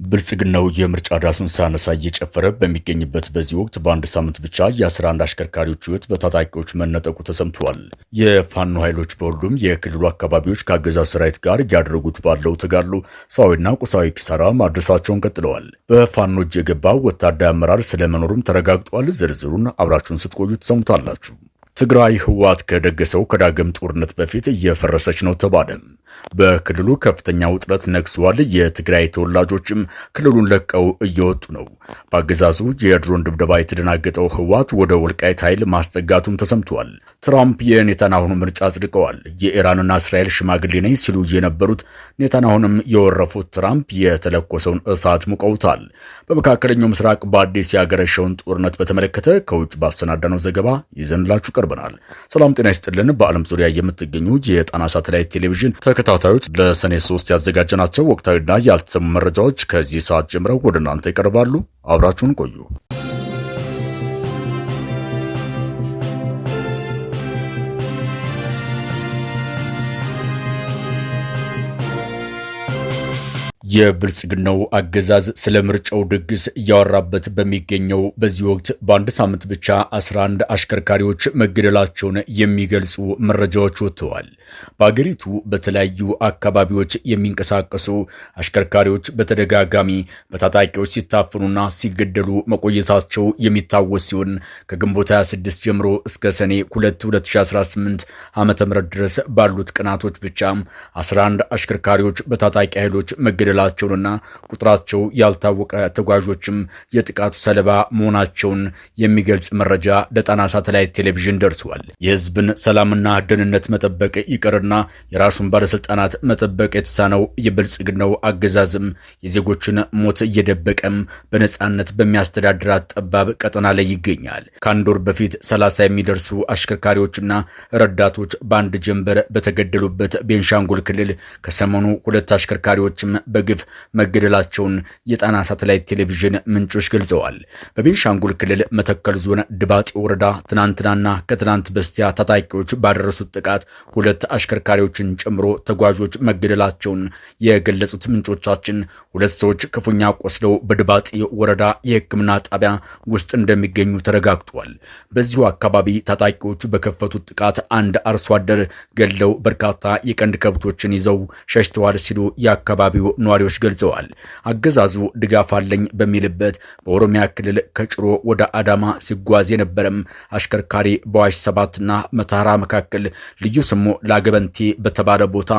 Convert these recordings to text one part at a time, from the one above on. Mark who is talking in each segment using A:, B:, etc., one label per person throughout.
A: ብልጽግናው የምርጫ ዳሱን ሳነሳ እየጨፈረ በሚገኝበት በዚህ ወቅት በአንድ ሳምንት ብቻ የ11 አሽከርካሪዎች ሕይወት በታጣቂዎች መነጠቁ ተሰምቷል። የፋኖ ኃይሎች በሁሉም የክልሉ አካባቢዎች ከአገዛዝ ሰራዊት ጋር እያደረጉት ባለው ተጋድሎ ሰዋዊና ቁሳዊ ኪሳራ ማድረሳቸውን ቀጥለዋል። በፋኖ እጅ የገባው ወታደራዊ አመራር ስለመኖሩም ተረጋግጧል። ዝርዝሩን አብራችሁን ስትቆዩ ትሰሙታላችሁ። ትግራይ ህወሓት ከደገሰው ከዳግም ጦርነት በፊት እየፈረሰች ነው ተባለ። በክልሉ ከፍተኛ ውጥረት ነግሷል። የትግራይ ተወላጆችም ክልሉን ለቀው እየወጡ ነው። በአገዛዙ የድሮን ድብደባ የተደናገጠው ህወሓት ወደ ወልቃይት ኃይል ማስጠጋቱም ተሰምቷል። ትራምፕ የኔታንያሁን ምርጫ አጽድቀዋል። የኢራንና እስራኤል ሽማግሌ ነኝ ሲሉ የነበሩት ኔታንያሁንም የወረፉት ትራምፕ የተለኮሰውን እሳት ሙቀውታል። በመካከለኛው ምስራቅ በአዲስ ያገረሸውን ጦርነት በተመለከተ ከውጭ ባሰናዳነው ዘገባ ይዘንላችሁ ቀርበናል። ሰላም ጤና ይስጥልን። በዓለም ዙሪያ የምትገኙ የጣና ሳተላይት ቴሌቪዥን ተከታታዮች ለሰኔ 3 ያዘጋጀናቸው ወቅታዊና ያልተሰሙ መረጃዎች ከዚህ ሰዓት ጀምረው ወደ እናንተ ይቀርባሉ። አብራችሁን ቆዩ። የብልጽግናው አገዛዝ ስለ ምርጫው ድግስ እያወራበት በሚገኘው በዚህ ወቅት በአንድ ሳምንት ብቻ 11 አሽከርካሪዎች መገደላቸውን የሚገልጹ መረጃዎች ወጥተዋል። በአገሪቱ በተለያዩ አካባቢዎች የሚንቀሳቀሱ አሽከርካሪዎች በተደጋጋሚ በታጣቂዎች ሲታፈኑና ሲገደሉ መቆየታቸው የሚታወስ ሲሆን ከግንቦት 26 ጀምሮ እስከ ሰኔ 2 2018 ዓ.ም ድረስ ባሉት ቀናቶች ብቻ 11 አሽከርካሪዎች በታጣቂ ኃይሎች መገደላቸውንና ቁጥራቸው ያልታወቀ ተጓዦችም የጥቃቱ ሰለባ መሆናቸውን የሚገልጽ መረጃ ለጣና ሳተላይት ቴሌቪዥን ደርሷል። የህዝብን ሰላምና ደህንነት መጠበቅ ይቅርና የራሱን ባለስልጣናት መጠበቅ የተሳነው የብልጽግናው አገዛዝም የዜጎችን ሞት እየደበቀም በነጻነት በሚያስተዳድራት ጠባብ ቀጠና ላይ ይገኛል። ከአንድ ወር በፊት 30 የሚደርሱ አሽከርካሪዎችና ረዳቶች በአንድ ጀንበር በተገደሉበት ቤንሻንጉል ክልል ከሰሞኑ 2 አሽከርካሪዎችም በግፍ መገደላቸውን የጣና ሳተላይት ቴሌቪዥን ምንጮች ገልጸዋል። በቤንሻንጉል ክልል መተከል ዞን ድባጤ ወረዳ ትናንትናና ከትናንት በስቲያ ታጣቂዎች ባደረሱት ጥቃት 2 አሽከርካሪዎችን ጨምሮ ተጓዦች መገደላቸውን የገለጹት ምንጮቻችን 2 ሰዎች ክፉኛ ቆስለው በድባጤ ወረዳ የሕክምና ጣቢያ ውስጥ እንደሚገኙ ተረጋግጧል። በዚሁ አካባቢ ታጣቂዎች በከፈቱት ጥቃት አንድ አርሶ አደር ገድለው በርካታ የቀንድ ከብቶችን ይዘው ሸሽተዋል ሲሉ የአካባቢው ነዋሪዎች ገልጸዋል። አገዛዙ ድጋፍ አለኝ በሚልበት በኦሮሚያ ክልል ከጭሮ ወደ አዳማ ሲጓዝ የነበረም አሽከርካሪ በዋሽ 7ና መታራ መካከል ልዩ ስሙ ላገበንቲ በተባለ ቦታ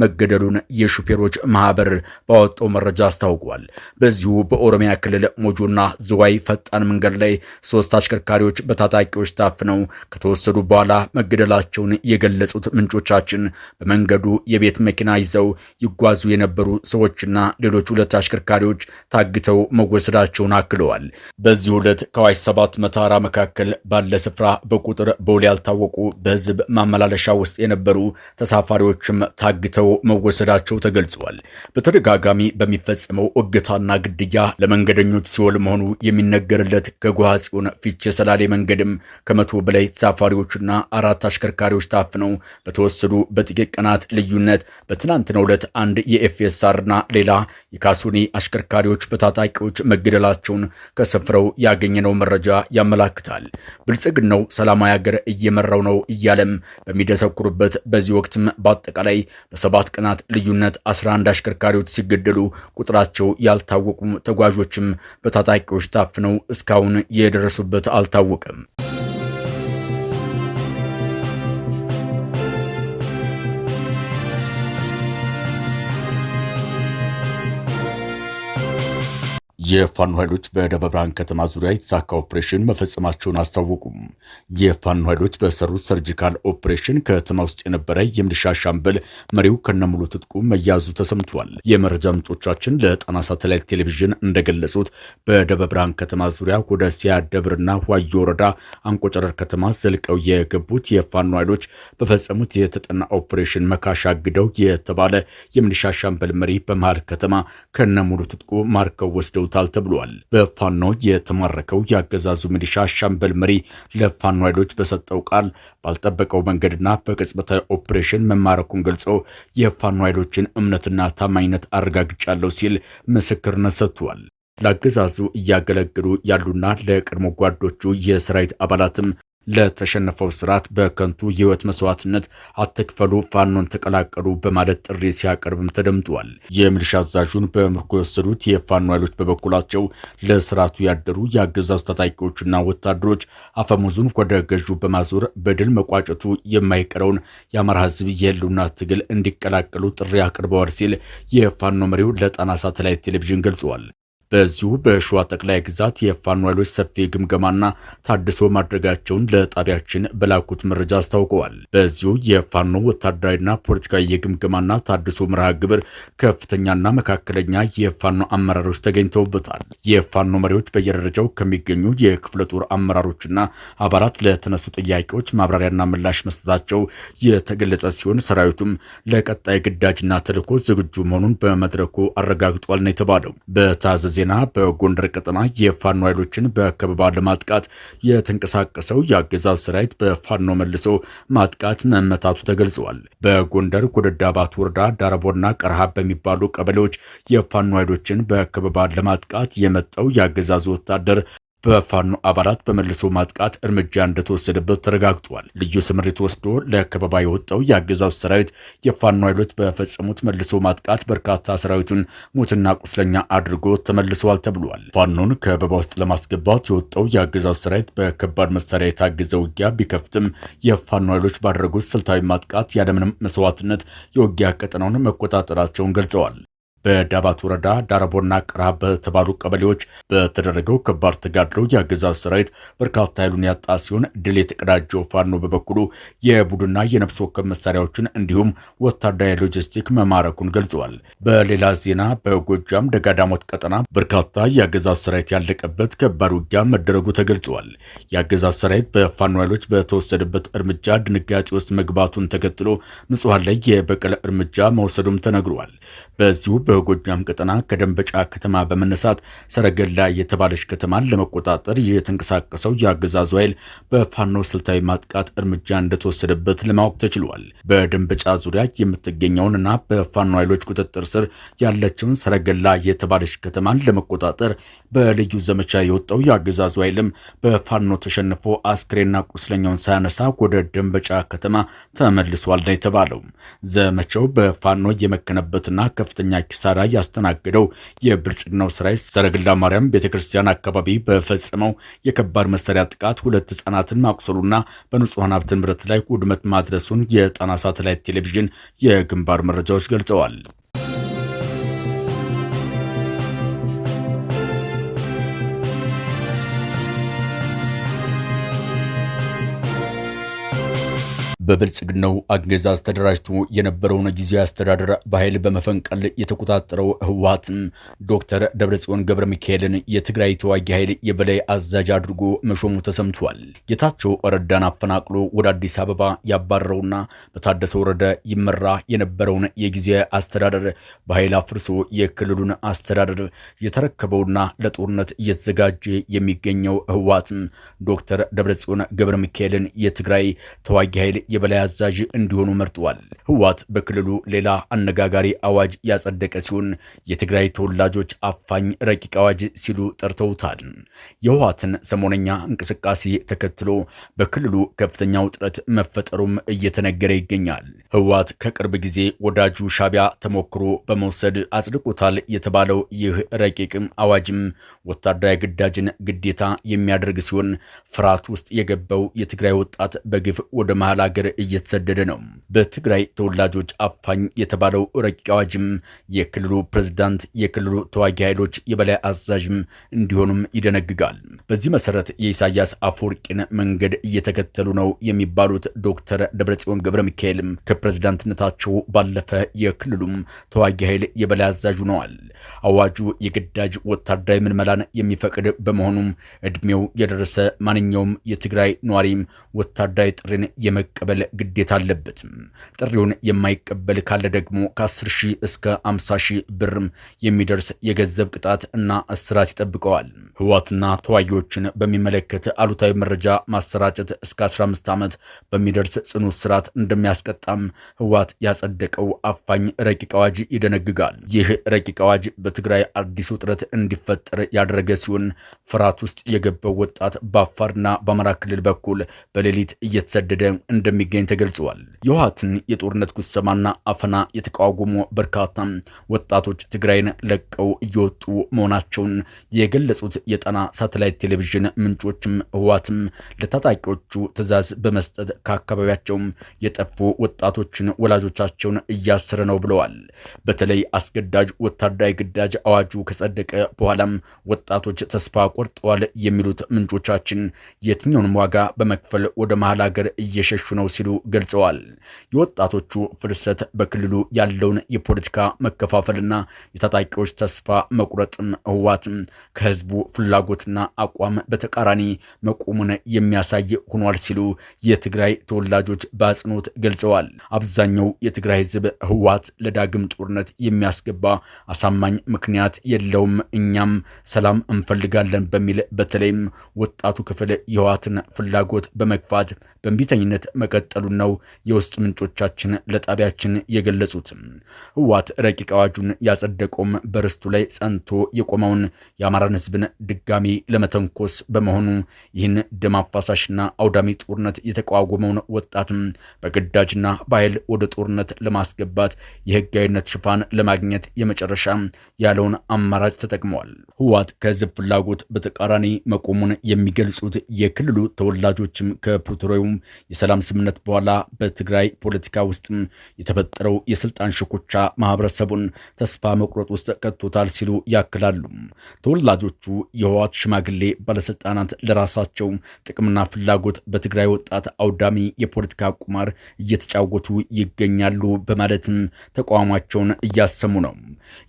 A: መገደሉን የሹፌሮች ማህበር ባወጣው መረጃ አስታውቋል። በዚሁ በኦሮሚያ ክልል ሞጆና ዝዋይ ፈጣን መንገድ ላይ 3 አሽከርካሪዎች በታጣቂዎች ታፍነው ከተወሰዱ በኋላ መገደላቸውን የገለጹት ምንጮቻችን በመንገዱ የቤት መኪና ይዘው ይጓዙ የነበሩ ሰዎችና ሌሎች 2 አሽከርካሪዎች ታግተው መወሰዳቸውን አክለዋል። በዚህ ዕለት ከዋሽ 7 መታራ መካከል ባለ ስፍራ በቁጥር በውል ያልታወቁ በህዝብ ማመላለሻ ውስጥ የነበሩ ተሳፋሪዎችም ታግተው መወሰዳቸው ተገልጿል። በተደጋጋሚ በሚፈጸመው እገታና ግድያ ለመንገደኞች ሲኦል መሆኑ የሚነገርለት ከጎሃ ጽዮን ፊቼ ሰላሌ መንገድም ከ100 በላይ ተሳፋሪዎችና 4 አሽከርካሪዎች ታፍነው በተወሰዱ በጥቂት ቀናት ልዩነት በትናንትናው ዕለት አንድ የኤፍኤስአርና ሌላ የካሱኒ አሽከርካሪዎች በታጣቂዎች መገደላቸውን ከስፍራው ያገኘነው መረጃ ያመላክታል። ብልጽግናው ሰላማዊ ሀገር እየመራው ነው እያለም በሚደሰኩሩበት በዚህ ወቅትም በአጠቃላይ በ7 ቀናት ልዩነት 11 አሽከርካሪዎች ሲገደሉ ቁጥራቸው ያልታወቁ ተጓዦችም በታጣቂዎች ታፍነው እስካሁን የደረሱበት አልታወቀም። የፋኖ ኃይሎች በደብረ ብርሃን ከተማ ዙሪያ የተሳካ ኦፕሬሽን መፈጸማቸውን አስታወቁም። የፋኖ ኃይሎች በሰሩት ሰርጂካል ኦፕሬሽን ከተማ ውስጥ የነበረ የሚሊሻ ሻምበል መሪው ከነሙሉ ትጥቁ መያዙ ተሰምቷል። የመረጃ ምንጮቻችን ለጣና ሳተላይት ቴሌቪዥን እንደገለጹት በደብረ ብርሃን ከተማ ዙሪያ ወደ ሲያ ደብርና ዋዮ ወረዳ አንቆጨረር ከተማ ዘልቀው የገቡት የፋኖ ኃይሎች በፈጸሙት የተጠና ኦፕሬሽን መካሻ ግደው የተባለ የሚሊሻ ሻምበል መሪ በመሃል ከተማ ከነሙሉ ትጥቁ ማርከው ወስደውታል ተገኝተውበታል ተብሏል። በፋኖ የተማረከው የአገዛዙ ሚሊሻ ሻምበል መሪ ለፋኖ ኃይሎች በሰጠው ቃል ባልጠበቀው መንገድና በቅጽበታዊ ኦፕሬሽን መማረኩን ገልጾ የፋኖ ኃይሎችን እምነትና ታማኝነት አረጋግጫለሁ ሲል ምስክርነት ሰጥቷል። ለአገዛዙ እያገለገሉ ያሉና ለቀድሞ ጓዶቹ የሰራዊት አባላትም ለተሸነፈው ስርዓት በከንቱ የህይወት መስዋዕትነት አትክፈሉ፣ ፋኖን ተቀላቀሉ በማለት ጥሪ ሲያቀርብም ተደምጧል። የሚሊሻ አዛዡን በምርኮ የወሰዱት የፋኖ ኃይሎች በበኩላቸው ለስርዓቱ ያደሩ የአገዛዙ ታጣቂዎችና ወታደሮች አፈሙዙን ወደ ገዡ በማዞር በድል መቋጨቱ የማይቀረውን የአማራ ህዝብ የህልውና ትግል እንዲቀላቀሉ ጥሪ አቅርበዋል ሲል የፋኖ መሪው ለጣና ሳተላይት ቴሌቪዥን ገልጿል። በዚሁ በሸዋ ጠቅላይ ግዛት የፋኖ ኃይሎች ሰፊ ግምገማና ታድሶ ማድረጋቸውን ለጣቢያችን በላኩት መረጃ አስታውቀዋል። በዚሁ የፋኖ ወታደራዊና ፖለቲካዊ የግምገማና ታድሶ መርሃ ግብር ከፍተኛና መካከለኛ የፋኖ አመራሮች ተገኝተውበታል። የፋኖ መሪዎች በየደረጃው ከሚገኙ የክፍለ ጦር አመራሮችና አባላት ለተነሱ ጥያቄዎች ማብራሪያና ምላሽ መስጠታቸው የተገለጸ ሲሆን ሰራዊቱም ለቀጣይ ግዳጅና ተልዕኮ ዝግጁ መሆኑን በመድረኩ አረጋግጧል ነው የተባለው። በታዘዘ ዜና በጎንደር ቀጠና የፋኖ ኃይሎችን በከበባ ለማጥቃት የተንቀሳቀሰው የአገዛዙ ሰራዊት በፋኖ መልሶ ማጥቃት መመታቱ ተገልጿል። በጎንደር ጎደዳባት ወረዳ ዳረቦና ቀረሃ በሚባሉ ቀበሌዎች የፋኖ ኃይሎችን በከበባ ለማጥቃት የመጣው የአገዛዙ ወታደር በፋኖ አባላት በመልሶ ማጥቃት እርምጃ እንደተወሰደበት ተረጋግጧል። ልዩ ስምሪት ወስዶ ለከበባ የወጣው የአገዛዙ ሰራዊት የፋኖ ኃይሎች በፈጸሙት መልሶ ማጥቃት በርካታ ሰራዊቱን ሞትና ቁስለኛ አድርጎ ተመልሰዋል ተብሏል። ፋኖን ከበባ ውስጥ ለማስገባት የወጣው የአገዛዙ ሰራዊት በከባድ መሳሪያ የታገዘ ውጊያ ቢከፍትም የፋኖ ኃይሎች ባደረጉት ስልታዊ ማጥቃት ያለምንም መስዋዕትነት የውጊያ ቀጠናውን መቆጣጠራቸውን ገልጸዋል። በዳባት ወረዳ ዳረቦና ቀረሃ በተባሉ ቀበሌዎች በተደረገው ከባድ ተጋድሎ የአገዛዙ ሰራዊት በርካታ ኃይሉን ያጣ ሲሆን ድል የተቀዳጀው ፋኖ በበኩሉ የቡድንና የነፍስ ወከፍ መሳሪያዎችን እንዲሁም ወታደራዊ ሎጂስቲክ መማረኩን ገልጸዋል። በሌላ ዜና በጎጃም ደጋዳሞት ቀጠና በርካታ የአገዛዙ ሰራዊት ያለቀበት ከባድ ውጊያ መደረጉ ተገልጿል። የአገዛዙ ሰራዊት በፋኖ ኃይሎች በተወሰደበት እርምጃ ድንጋጤ ውስጥ መግባቱን ተከትሎ ንጹሐን ላይ የበቀል እርምጃ መውሰዱም ተነግሯል። በዚሁ በጎጃም ቀጠና ከደንበጫ ከተማ በመነሳት ሰረገላ የተባለች ከተማን ለመቆጣጠር የተንቀሳቀሰው የአገዛዙ ኃይል በፋኖ ስልታዊ ማጥቃት እርምጃ እንደተወሰደበት ለማወቅ ተችሏል። በደንበጫ ዙሪያ የምትገኘውንና በፋኖ ኃይሎች ቁጥጥር ስር ያለችውን ሰረገላ የተባለች ከተማን ለመቆጣጠር በልዩ ዘመቻ የወጣው የአገዛዙ ኃይልም በፋኖ ተሸንፎ አስክሬና ቁስለኛውን ሳያነሳ ወደ ደንበጫ ከተማ ተመልሷል ነው የተባለው። ዘመቻው በፋኖ የመከነበትና ከፍተኛ ኪሳራ ያስተናገደው የብልጽግናው ሰራዊት ሰረገላ ማርያም ቤተክርስቲያን አካባቢ በፈጸመው የከባድ መሳሪያ ጥቃት 2 ህጻናትን ማቁሰሉና በንጹሃን ሀብት ንብረት ላይ ውድመት ማድረሱን የጣና ሳተላይት ቴሌቪዥን የግንባር መረጃዎች ገልጸዋል። በብልጽግናው አገዛዝ ተደራጅቶ የነበረውን ጊዜያዊ አስተዳደር በኃይል በመፈንቀል የተቆጣጠረው ህወሓትም ዶክተር ደብረጽዮን ገብረ ሚካኤልን የትግራይ ተዋጊ ኃይል የበላይ አዛዥ አድርጎ መሾሙ ተሰምቷል። ጌታቸው ረዳን አፈናቅሎ ወደ አዲስ አበባ ያባረረውና በታደሰ ወረደ ይመራ የነበረውን የጊዜያዊ አስተዳደር በኃይል አፍርሶ የክልሉን አስተዳደር የተረከበውና ለጦርነት እየተዘጋጀ የሚገኘው ህወሓትም ዶክተር ደብረጽዮን ገብረ ሚካኤልን የትግራይ ተዋጊ ኃይል የበላይ አዛዥ እንዲሆኑ መርጧል። ህወሓት በክልሉ ሌላ አነጋጋሪ አዋጅ ያጸደቀ ሲሆን የትግራይ ተወላጆች አፋኝ ረቂቅ አዋጅ ሲሉ ጠርተውታል። የህወሓትን ሰሞነኛ እንቅስቃሴ ተከትሎ በክልሉ ከፍተኛ ውጥረት መፈጠሩም እየተነገረ ይገኛል። ህወሓት ከቅርብ ጊዜ ወዳጁ ሻዕቢያ ተሞክሮ በመውሰድ አጽድቆታል የተባለው ይህ ረቂቅ አዋጅም ወታደራዊ ግዳጅን ግዴታ የሚያደርግ ሲሆን ፍርሃት ውስጥ የገባው የትግራይ ወጣት በግፍ ወደ መሃል ሀገር እየተሰደደ ነው። በትግራይ ተወላጆች አፋኝ የተባለው ረቂቅ አዋጅም የክልሉ ፕሬዝዳንት የክልሉ ተዋጊ ኃይሎች የበላይ አዛዥም እንዲሆኑም ይደነግጋል። በዚህ መሰረት የኢሳያስ አፈወርቂን መንገድ እየተከተሉ ነው የሚባሉት ዶክተር ደብረጽዮን ገብረ ሚካኤልም ከፕሬዝዳንትነታቸው ባለፈ የክልሉም ተዋጊ ኃይል የበላይ አዛዥ ሆነዋል። አዋጁ የግዳጅ ወታደራዊ ምልመላን የሚፈቅድ በመሆኑም እድሜው የደረሰ ማንኛውም የትግራይ ነዋሪም ወታደራዊ ጥሪን የመቀበል የመቀበል ግዴታ አለበት። ጥሪውን የማይቀበል ካለ ደግሞ ከ10 ሺህ እስከ 50 ሺህ ብር የሚደርስ የገንዘብ ቅጣት እና እስራት ይጠብቀዋል። ህወሓትና ተዋጊዎችን በሚመለከት አሉታዊ መረጃ ማሰራጨት እስከ 15 ዓመት በሚደርስ ጽኑ እስራት እንደሚያስቀጣም ህወሓት ያጸደቀው አፋኝ ረቂቅ አዋጅ ይደነግጋል። ይህ ረቂቅ አዋጅ በትግራይ አዲስ ውጥረት እንዲፈጠር ያደረገ ሲሆን ፍርሃት ውስጥ የገባው ወጣት በአፋርና በአማራ ክልል በኩል በሌሊት እየተሰደደ እንደሚገኝ ተገልጿል። የህወሓትን የጦርነት ጉሰማና አፈና የተቃወሙ በርካታ ወጣቶች ትግራይን ለቀው እየወጡ መሆናቸውን የገለጹት የጣና ሳተላይት ቴሌቪዥን ምንጮችም ህወሓትም ለታጣቂዎቹ ትዕዛዝ በመስጠት ከአካባቢያቸው የጠፉ ወጣቶችን ወላጆቻቸውን እያሰረ ነው ብለዋል። በተለይ አስገዳጅ ወታደራዊ ግዳጅ አዋጁ ከጸደቀ በኋላም ወጣቶች ተስፋ ቆርጠዋል የሚሉት ምንጮቻችን የትኛውንም ዋጋ በመክፈል ወደ መሃል ሀገር እየሸሹ ነው ሲሉ ገልጸዋል። የወጣቶቹ ፍልሰት በክልሉ ያለውን የፖለቲካ መከፋፈልና የታጣቂዎች ተስፋ መቁረጥም ህወሓትም ከህዝቡ ፍላጎትና አቋም በተቃራኒ መቆሙን የሚያሳይ ሆኗል ሲሉ የትግራይ ተወላጆች በአጽንኦት ገልጸዋል። አብዛኛው የትግራይ ህዝብ ህወሓት ለዳግም ጦርነት የሚያስገባ አሳማኝ ምክንያት የለውም፣ እኛም ሰላም እንፈልጋለን በሚል በተለይም ወጣቱ ክፍል የህወሓትን ፍላጎት በመግፋት በእንቢተኝነት መቀጠሉን ነው የውስጥ ምንጮቻችን ለጣቢያችን የገለጹት። ህወሓት ረቂቅ አዋጁን ያጸደቀውም በርስቱ ላይ ጸንቶ የቆመውን የአማራን ህዝብን ድጋሚ ለመተንኮስ በመሆኑ ይህን ደም አፋሳሽና አውዳሚ ጦርነት የተቋቋመውን ወጣትም በግዳጅና በኃይል ወደ ጦርነት ለማስገባት የህጋዊነት ሽፋን ለማግኘት የመጨረሻ ያለውን አማራጭ ተጠቅመዋል። ህወሓት ከህዝብ ፍላጎት በተቃራኒ መቆሙን የሚገልጹት የክልሉ ተወላጆችም ከፕሪቶሪያው የሰላም ስምምነት በኋላ በትግራይ ፖለቲካ ውስጥም የተፈጠረው የስልጣን ሽኩቻ ማህበረሰቡን ተስፋ መቁረጥ ውስጥ ከቶታል ሲሉ ያክላሉ። ተወላጆቹ የህወሓት ሽማግሌ ባለስልጣናት ለራሳቸው ጥቅምና ፍላጎት በትግራይ ወጣት አውዳሚ የፖለቲካ ቁማር እየተጫወቱ ይገኛሉ በማለትም ተቃውሟቸውን እያሰሙ ነው።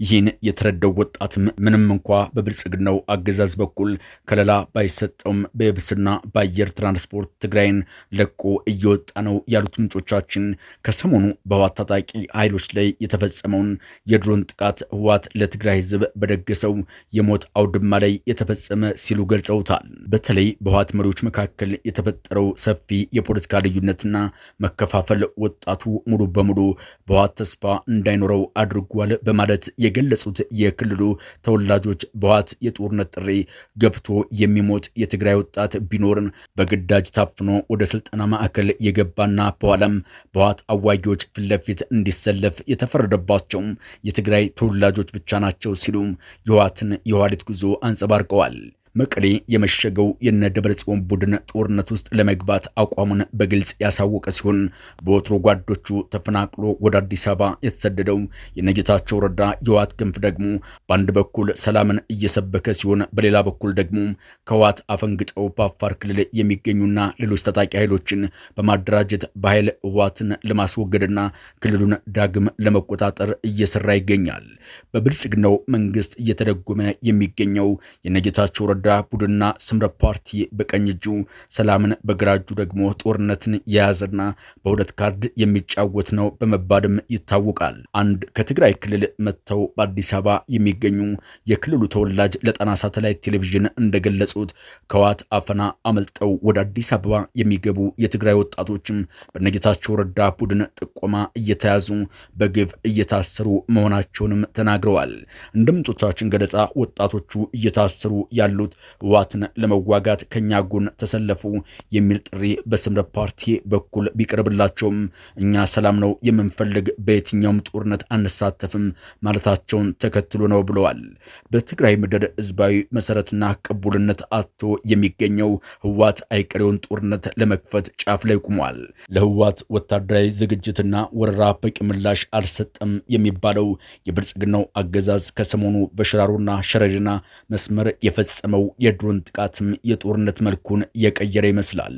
A: ይህን የተረዳው ወጣትም ምንም እንኳ በብልጽግናው አገዛዝ በኩል ከለላ ባይሰጠውም በየብስና በአየር ትራንስፖርት ትግራይን ለቆ እየወጣ ነው ያሉት ምንጮቻችን ከሰሞኑ በህወሓት ታጣቂ ኃይሎች ላይ የተፈጸመውን የድሮን ጥቃት ህወሓት ለትግራይ ህዝብ በደገሰው የሞት አውድማ ላይ የተፈጸመ ሲሉ ገልጸውታል። በተለይ በህወሓት መሪዎች መካከል የተፈጠረው ሰፊ የፖለቲካ ልዩነትና መከፋፈል ወጣቱ ሙሉ በሙሉ በህወሓት ተስፋ እንዳይኖረው አድርጓል በማለት የገለጹት የክልሉ ተወላጆች በህወሓት የጦርነት ጥሪ ገብቶ የሚሞት የትግራይ ወጣት ቢኖርን በግዳጅ ታፍኖ ወደ ስልጠና ማዕከል የገባና በኋላም በህወሓት አዋጊዎች ፊት ለፊት እንዲሰለፍ የተፈረደባቸው የትግራይ ተወላጆች ብቻ ናቸው ሲሉ የህወሓትን የኋሊት ጉዞ አንጸባርቀዋል። መቀሌ የመሸገው የነ ደብረጽዮን ቡድን ጦርነት ውስጥ ለመግባት አቋሙን በግልጽ ያሳወቀ ሲሆን በወትሮ ጓዶቹ ተፈናቅሎ ወደ አዲስ አበባ የተሰደደው የነጌታቸው ረዳ የህወሓት ክንፍ ደግሞ በአንድ በኩል ሰላምን እየሰበከ ሲሆን በሌላ በኩል ደግሞ ከህወሓት አፈንግጠው በአፋር ክልል የሚገኙና ሌሎች ታጣቂ ኃይሎችን በማደራጀት በኃይል ህወሓትን ለማስወገድና ክልሉን ዳግም ለመቆጣጠር እየሰራ ይገኛል። በብልጽግናው መንግስት እየተደጎመ የሚገኘው የነጌታቸው ረዳ ቡድንና ስምረት ፓርቲ በቀኝ እጁ ሰላምን በግራ እጁ ደግሞ ጦርነትን የያዘና በሁለት ካርድ የሚጫወት ነው በመባልም ይታወቃል። አንድ ከትግራይ ክልል መጥተው በአዲስ አበባ የሚገኙ የክልሉ ተወላጅ ለጣና ሳተላይት ቴሌቪዥን እንደገለጹት ከህወሓት አፈና አመልጠው ወደ አዲስ አበባ የሚገቡ የትግራይ ወጣቶችም በነጌታቸው ረዳ ቡድን ጥቆማ እየተያዙ በግፍ እየታሰሩ መሆናቸውንም ተናግረዋል። እንደ ምንጮቻችን ገለጻ ወጣቶቹ እየታሰሩ ያሉት ህወሓትን ለመዋጋት ከኛ ጎን ተሰለፉ የሚል ጥሪ በስምረት ፓርቲ በኩል ቢቀርብላቸውም እኛ ሰላም ነው የምንፈልግ፣ በየትኛውም ጦርነት አንሳተፍም ማለታቸውን ተከትሎ ነው ብለዋል። በትግራይ ምድር ህዝባዊ መሰረትና ቅቡልነት አጥቶ የሚገኘው ህወሓት አይቀሬውን ጦርነት ለመክፈት ጫፍ ላይ ቆሟል። ለህወሓት ወታደራዊ ዝግጅትና ወረራ በቂ ምላሽ አልሰጠም የሚባለው የብልጽግናው አገዛዝ ከሰሞኑ በሽራሮና ሸረሪና መስመር የፈጸመው የተፈጸመው የድሮን ጥቃትም የጦርነት መልኩን የቀየረ ይመስላል።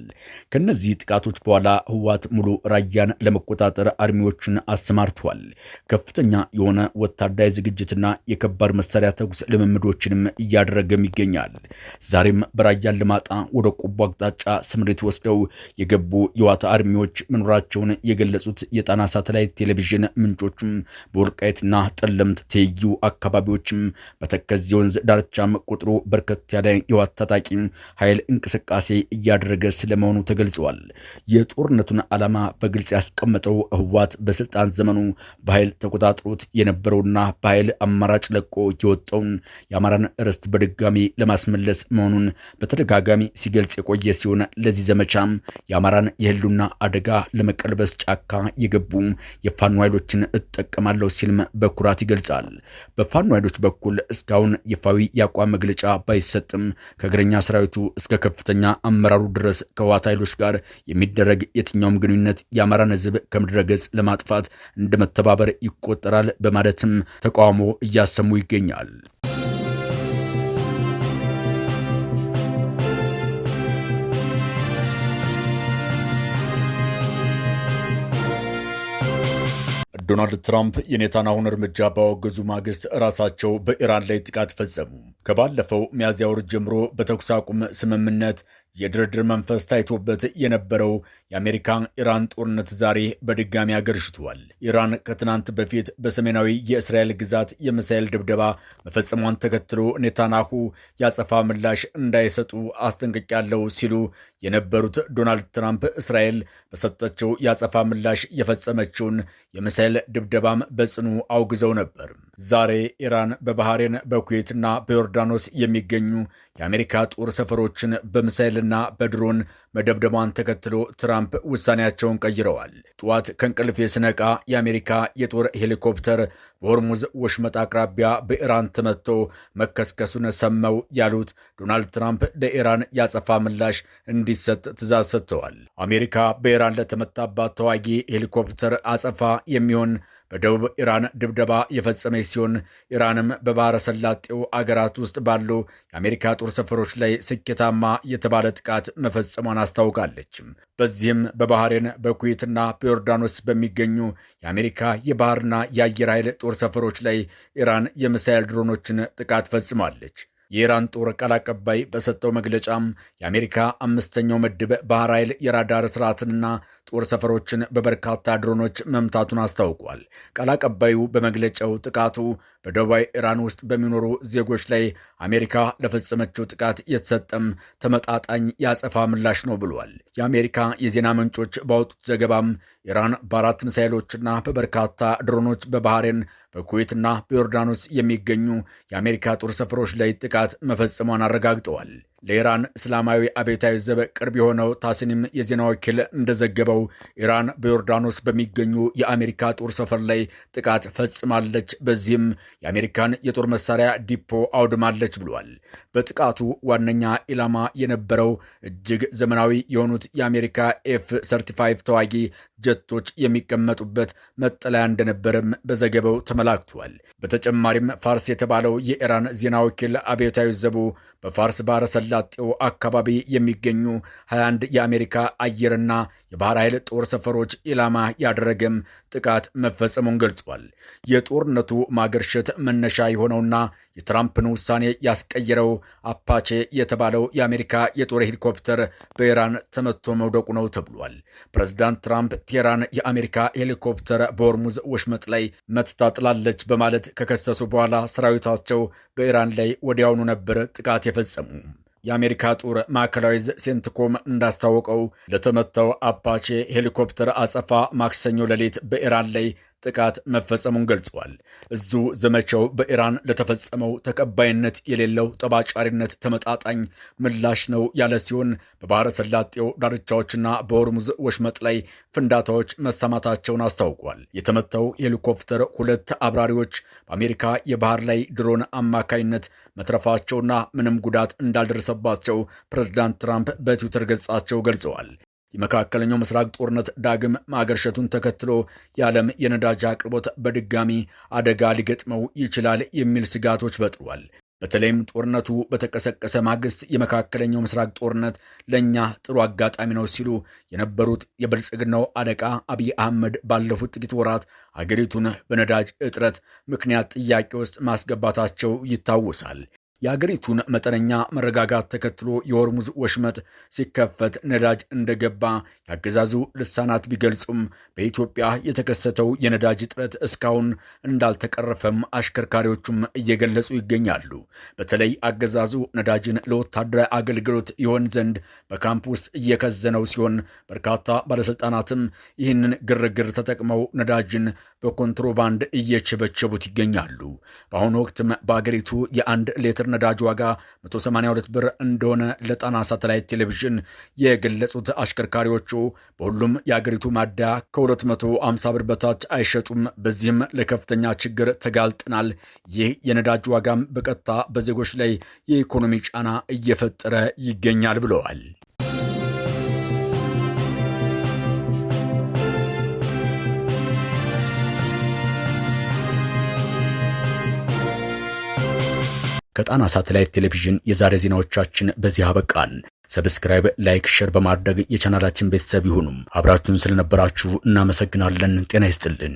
A: ከነዚህ ጥቃቶች በኋላ ህወሓት ሙሉ ራያን ለመቆጣጠር አርሚዎችን አሰማርቷል። ከፍተኛ የሆነ ወታደራዊ ዝግጅትና የከባድ መሳሪያ ተኩስ ልምምዶችንም እያደረገም ይገኛል። ዛሬም በራያ አላማጣ ወደ ቆቦ አቅጣጫ ስምሪት ወስደው የገቡ የህወሓት አርሚዎች መኖራቸውን የገለጹት የጣና ሳተላይት ቴሌቪዥን ምንጮችም በወልቃይትና ጠለምት ትይዩ አካባቢዎችም በተከዜ ወንዝ ዳርቻም ቁጥሩ በርከት ያለ የህወሓት ታጣቂ ኃይል እንቅስቃሴ እያደረገ ስለመሆኑ ተገልጿል። የጦርነቱን ዓላማ በግልጽ ያስቀመጠው ህወሓት በስልጣን ዘመኑ በኃይል ተቆጣጥሮት የነበረውና በኃይል አማራጭ ለቆ የወጣውን የአማራን ርስት በድጋሚ ለማስመለስ መሆኑን በተደጋጋሚ ሲገልጽ የቆየ ሲሆን ለዚህ ዘመቻም የአማራን የህልውና አደጋ ለመቀልበስ ጫካ የገቡ የፋኖ ኃይሎችን እጠቀማለሁ ሲልም በኩራት ይገልጻል። በፋኖ ኃይሎች በኩል እስካሁን ይፋዊ የአቋም መግለጫ ባይሰጥም ከእግረኛ ሰራዊቱ እስከ ከፍተኛ አመራሩ ድረስ ከህወሓት ኃይሎች ጋር የሚደረግ የትኛውም ግንኙነት የአማራን ህዝብ ከምድረ ገጽ ለማጥፋት እንደ መተባበር ይቆጠራል በማለትም ተቃውሞ እያሰሙ ይገኛል። ዶናልድ ትራምፕ የኔታንያሁን እርምጃ ባወገዙ ማግስት ራሳቸው በኢራን ላይ ጥቃት ፈጸሙ። ከባለፈው ሚያዝያ ወር ጀምሮ በተኩስ አቁም ስምምነት የድርድር መንፈስ ታይቶበት የነበረው የአሜሪካ ኢራን ጦርነት ዛሬ በድጋሚ አገርሽቷል። ኢራን ከትናንት በፊት በሰሜናዊ የእስራኤል ግዛት የሚሳኤል ድብደባ መፈጸሟን ተከትሎ ኔታንያሁ ያጸፋ ምላሽ እንዳይሰጡ አስጠንቅቄያለሁ ሲሉ የነበሩት ዶናልድ ትራምፕ እስራኤል በሰጠችው ያጸፋ ምላሽ የፈጸመችውን የሚሳኤል ድብደባም በጽኑ አውግዘው ነበር። ዛሬ ኢራን በባህሬን በኩዌትና በዮርዳኖስ የሚገኙ የአሜሪካ ጦር ሰፈሮችን በሚሳኤልና በድሮን መደብደቧን ተከትሎ ትራምፕ ውሳኔያቸውን ቀይረዋል። ጠዋት ከእንቅልፌ ስነቃ የአሜሪካ የጦር ሄሊኮፕተር በሆርሙዝ ወሽመጥ አቅራቢያ በኢራን ተመትቶ መከስከሱን ሰማው ያሉት ዶናልድ ትራምፕ ለኢራን ያጸፋ ምላሽ እንዲሰጥ ትዕዛዝ ሰጥተዋል። አሜሪካ በኢራን ለተመታባት ተዋጊ ሄሊኮፕተር አጸፋ የሚሆን በደቡብ ኢራን ድብደባ የፈጸመች ሲሆን ኢራንም በባህረ ሰላጤው አገራት ውስጥ ባሉ የአሜሪካ ጦር ሰፈሮች ላይ ስኬታማ የተባለ ጥቃት መፈጸሟን አስታውቃለች። በዚህም በባህሬን በኩዌትና በዮርዳኖስ በሚገኙ የአሜሪካ የባህርና የአየር ኃይል ጦር ሰፈሮች ላይ ኢራን የሚሳኤል ድሮኖችን ጥቃት ፈጽማለች። የኢራን ጦር ቃል አቀባይ በሰጠው መግለጫም የአሜሪካ አምስተኛው ምድብ ባህር ኃይል የራዳር ስርዓትንና ጦር ሰፈሮችን በበርካታ ድሮኖች መምታቱን አስታውቋል። ቃል አቀባዩ በመግለጫው ጥቃቱ በደቡባዊ ኢራን ውስጥ በሚኖሩ ዜጎች ላይ አሜሪካ ለፈጸመችው ጥቃት የተሰጠም ተመጣጣኝ ያጸፋ ምላሽ ነው ብሏል። የአሜሪካ የዜና ምንጮች ባወጡት ዘገባም ኢራን በአራት ሚሳኤሎችና በበርካታ ድሮኖች በባህሬን በኩዌትና በዮርዳኖስ የሚገኙ የአሜሪካ ጦር ሰፈሮች ላይ ጥቃት መፈጸሟን አረጋግጠዋል። ለኢራን እስላማዊ አብዮታዊ ዘብ ቅርብ የሆነው ታስኒም የዜና ወኪል እንደዘገበው ኢራን በዮርዳኖስ በሚገኙ የአሜሪካ ጦር ሰፈር ላይ ጥቃት ፈጽማለች፣ በዚህም የአሜሪካን የጦር መሳሪያ ዲፖ አውድማለች ብሏል። በጥቃቱ ዋነኛ ኢላማ የነበረው እጅግ ዘመናዊ የሆኑት የአሜሪካ ኤፍ-35 ተዋጊ ጀቶች የሚቀመጡበት መጠለያ እንደነበርም በዘገባው ተመላክቷል። በተጨማሪም ፋርስ የተባለው የኢራን ዜና ወኪል አብዮታዊ ዘቡ በፋርስ ባህረ ሰላጤው አካባቢ የሚገኙ 21 የአሜሪካ አየርና የባህር ኃይል ጦር ሰፈሮች ኢላማ ያደረገም ጥቃት መፈጸሙን ገልጿል። የጦርነቱ ማገርሸት መነሻ የሆነውና የትራምፕን ውሳኔ ያስቀየረው አፓቼ የተባለው የአሜሪካ የጦር ሄሊኮፕተር በኢራን ተመቶ መውደቁ ነው ተብሏል። ፕሬዝዳንት ትራምፕ ቴህራን የአሜሪካ ሄሊኮፕተር በሆርሙዝ ወሽመጥ ላይ መትታ ጥላለች በማለት ከከሰሱ በኋላ ሰራዊታቸው በኢራን ላይ ወዲያውኑ ነበር ጥቃት የፈጸሙ። የአሜሪካ ጦር ማዕከላዊ ሴንትኮም እንዳስታወቀው ለተመታው አፓቼ ሄሊኮፕተር አጸፋ ማክሰኞ ሌሊት በኢራን ላይ ጥቃት መፈጸሙን ገልጿል። እዙ ዘመቻው በኢራን ለተፈጸመው ተቀባይነት የሌለው ጠባጫሪነት ተመጣጣኝ ምላሽ ነው ያለ ሲሆን በባህረ ሰላጤው ዳርቻዎችና በሆርሙዝ ወሽመጥ ላይ ፍንዳታዎች መሰማታቸውን አስታውቋል። የተመታው ሄሊኮፕተር 2 አብራሪዎች በአሜሪካ የባህር ላይ ድሮን አማካይነት መትረፋቸውና ምንም ጉዳት እንዳልደረሰባቸው ፕሬዝዳንት ትራምፕ በትዊተር ገጻቸው ገልጸዋል። የመካከለኛው ምስራቅ ጦርነት ዳግም ማገርሸቱን ተከትሎ የዓለም የነዳጅ አቅርቦት በድጋሚ አደጋ ሊገጥመው ይችላል የሚል ስጋቶች በጥሯል። በተለይም ጦርነቱ በተቀሰቀሰ ማግስት የመካከለኛው ምስራቅ ጦርነት ለእኛ ጥሩ አጋጣሚ ነው ሲሉ የነበሩት የብልጽግናው አለቃ አብይ አህመድ ባለፉት ጥቂት ወራት አገሪቱን በነዳጅ እጥረት ምክንያት ጥያቄ ውስጥ ማስገባታቸው ይታወሳል። የአገሪቱን መጠነኛ መረጋጋት ተከትሎ የሆርሙዝ ወሽመጥ ሲከፈት ነዳጅ እንደገባ ያገዛዙ ልሳናት ቢገልጹም በኢትዮጵያ የተከሰተው የነዳጅ እጥረት እስካሁን እንዳልተቀረፈም አሽከርካሪዎቹም እየገለጹ ይገኛሉ። በተለይ አገዛዙ ነዳጅን ለወታደራዊ አገልግሎት ይሆን ዘንድ በካምፕ ውስጥ እየከዘነው ሲሆን፣ በርካታ ባለስልጣናትም ይህንን ግርግር ተጠቅመው ነዳጅን በኮንትሮባንድ እየቸበቸቡት ይገኛሉ። በአሁኑ ወቅትም በአገሪቱ የአንድ ሌትር ነዳጅ ዋጋ 182 ብር እንደሆነ ለጣና ሳተላይት ቴሌቪዥን የገለጹት አሽከርካሪዎቹ በሁሉም የአገሪቱ ማደያ ከ250 ብር በታች አይሸጡም። በዚህም ለከፍተኛ ችግር ተጋልጠናል። ይህ የነዳጅ ዋጋም በቀጥታ በዜጎች ላይ የኢኮኖሚ ጫና እየፈጠረ ይገኛል ብለዋል። ከጣና ሳተላይት ቴሌቪዥን የዛሬ ዜናዎቻችን በዚህ አበቃን። ሰብስክራይብ፣ ላይክ፣ ሼር በማድረግ የቻናላችን ቤተሰብ ይሁኑም። አብራችሁን ስለነበራችሁ እናመሰግናለን። ጤና ይስጥልን።